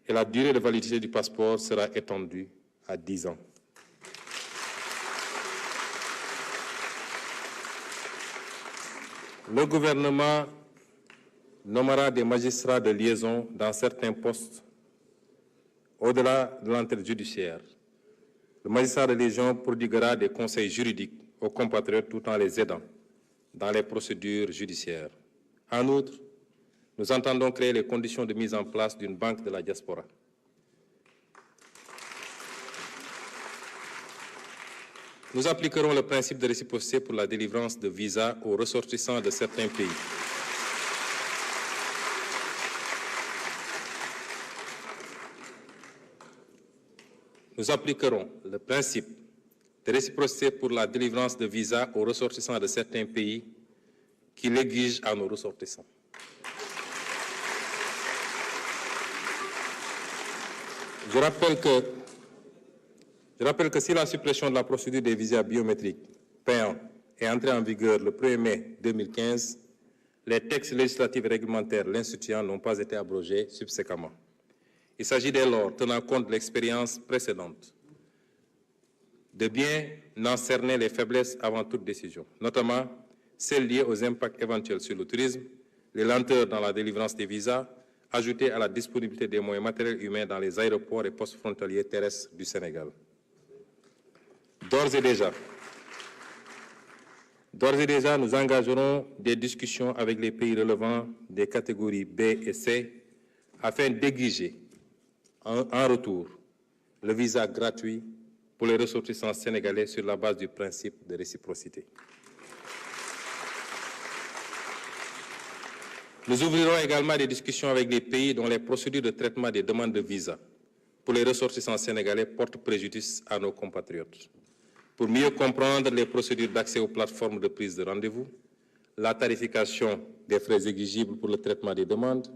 et la durée de validité du passeport sera étendue à 10 ans. Le gouvernement nommera des magistrats de liaison dans certains postes au-delà de l'entrée judiciaire. Le magistrat de liaison prodiguera des conseils juridiques aux compatriotes tout en les aidant dans les procédures judiciaires. En outre, nous entendons créer les conditions de mise en place d'une banque de la diaspora. Nous appliquerons le principe de réciprocité pour la délivrance de visas aux ressortissants de certains pays. Nous appliquerons le principe de réciprocité pour la délivrance de visas aux ressortissants de certains pays qui l'exigent à nos ressortissants. Je rappelle que si la suppression de la procédure des visas biométriques payants est entrée en vigueur le 1er mai 2015, les textes législatifs et réglementaires l'instituant n'ont pas été abrogés subséquemment. Il s'agit dès lors, tenant compte de l'expérience précédente, de bien en cerner les faiblesses avant toute décision, notamment celles liées aux impacts éventuels sur le tourisme, les lenteurs dans la délivrance des visas, ajoutées à la disponibilité des moyens matériels humains dans les aéroports et postes frontaliers terrestres du Sénégal. D'ores et déjà, nous engagerons des discussions avec les pays relevant des catégories B et C afin d'exiger en retour le visa gratuit pour les ressortissants sénégalais sur la base du principe de réciprocité. Nous ouvrirons également des discussions avec les pays dont les procédures de traitement des demandes de visa pour les ressortissants sénégalais portent préjudice à nos compatriotes. Pour mieux comprendre les procédures d'accès aux plateformes de prise de rendez-vous, la tarification des frais exigibles pour le traitement des demandes,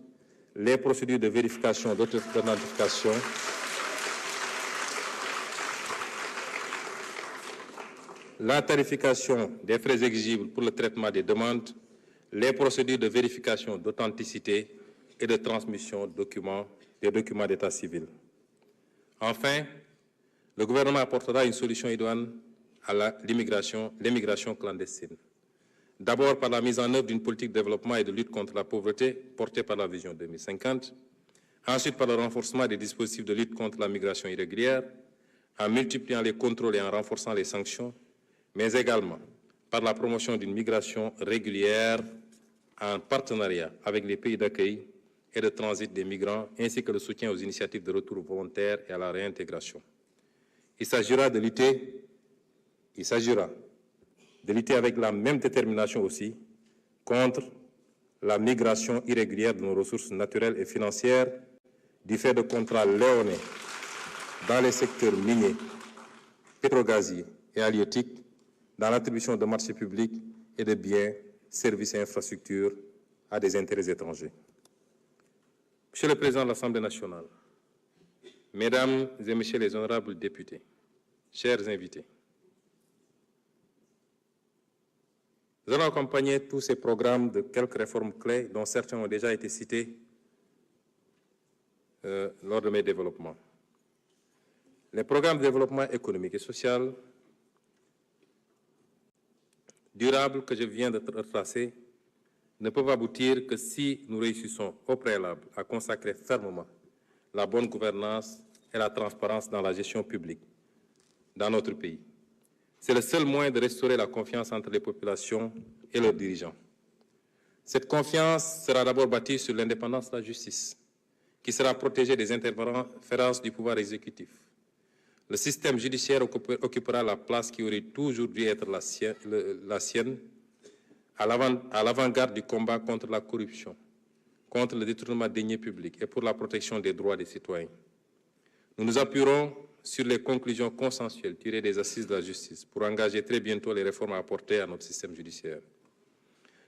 les procédures de vérification d'authentification, la tarification des frais exigibles pour le traitement des demandes, les procédures de vérification d'authenticité et de transmission des documents d'état civil. Enfin, le gouvernement apportera une solution idoine à l'immigration clandestine. D'abord par la mise en œuvre d'une politique de développement et de lutte contre la pauvreté portée par la Vision 2050, ensuite par le renforcement des dispositifs de lutte contre la migration irrégulière, en multipliant les contrôles et en renforçant les sanctions, mais également par la promotion d'une migration régulière en partenariat avec les pays d'accueil et de transit des migrants, ainsi que le soutien aux initiatives de retour volontaire et à la réintégration. Il s'agira de lutter avec la même détermination aussi contre la migration irrégulière de nos ressources naturelles et financières du fait de contrats léonins dans les secteurs miniers, pétrogaziers et halieutiques, dans l'attribution de marchés publics et de biens, services et infrastructures à des intérêts étrangers. Monsieur le Président de l'Assemblée nationale, Mesdames et Messieurs les honorables députés, chers invités, nous allons accompagner tous ces programmes de quelques réformes clés dont certains ont déjà été cités lors de mes développements. Les programmes de développement économique et social durable que je viens de retracer ne peuvent aboutir que si nous réussissons au préalable à consacrer fermement la bonne gouvernance et la transparence dans la gestion publique dans notre pays. C'est le seul moyen de restaurer la confiance entre les populations et leurs dirigeants. Cette confiance sera d'abord bâtie sur l'indépendance de la justice, qui sera protégée des interférences du pouvoir exécutif. Le système judiciaire occupera la place qui aurait toujours dû être la sienne, à l'avant-garde du combat contre la corruption, contre le détournement des deniers publics et pour la protection des droits des citoyens. Nous nous appuierons sur les conclusions consensuelles tirées des assises de la justice pour engager très bientôt les réformes à apporter à notre système judiciaire.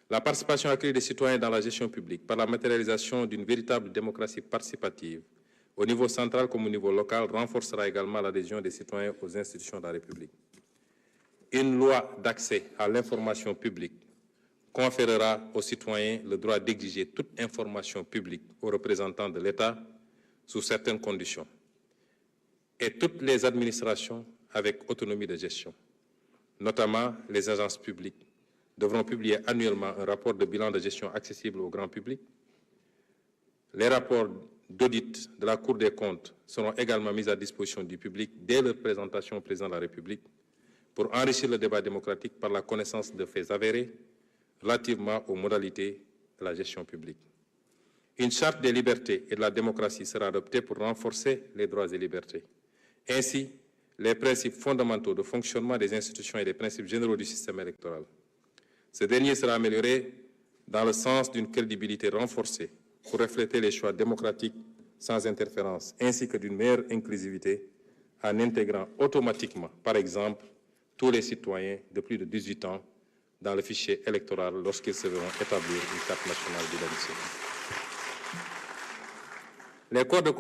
La participation accrue des citoyens dans la gestion publique par la matérialisation d'une véritable démocratie participative au niveau central comme au niveau local renforcera également l'adhésion des citoyens aux institutions de la République. Une loi d'accès à l'information publique conférera aux citoyens le droit d'exiger toute information publique aux représentants de l'État sous certaines conditions. Et toutes les administrations avec autonomie de gestion, notamment les agences publiques, devront publier annuellement un rapport de bilan de gestion accessible au grand public. Les rapports d'audit de la Cour des comptes seront également mis à disposition du public dès leur présentation au président de la République pour enrichir le débat démocratique par la connaissance de faits avérés relativement aux modalités de la gestion publique. Une charte des libertés et de la démocratie sera adoptée pour renforcer les droits et libertés. Ainsi, les principes fondamentaux de fonctionnement des institutions et les principes généraux du système électoral. Ce dernier sera amélioré dans le sens d'une crédibilité renforcée pour refléter les choix démocratiques sans interférence, ainsi que d'une meilleure inclusivité en intégrant automatiquement, par exemple, tous les citoyens de plus de 18 ans dans le fichier électoral lorsqu'ils se verront établir une carte nationale d'identité. Les corps de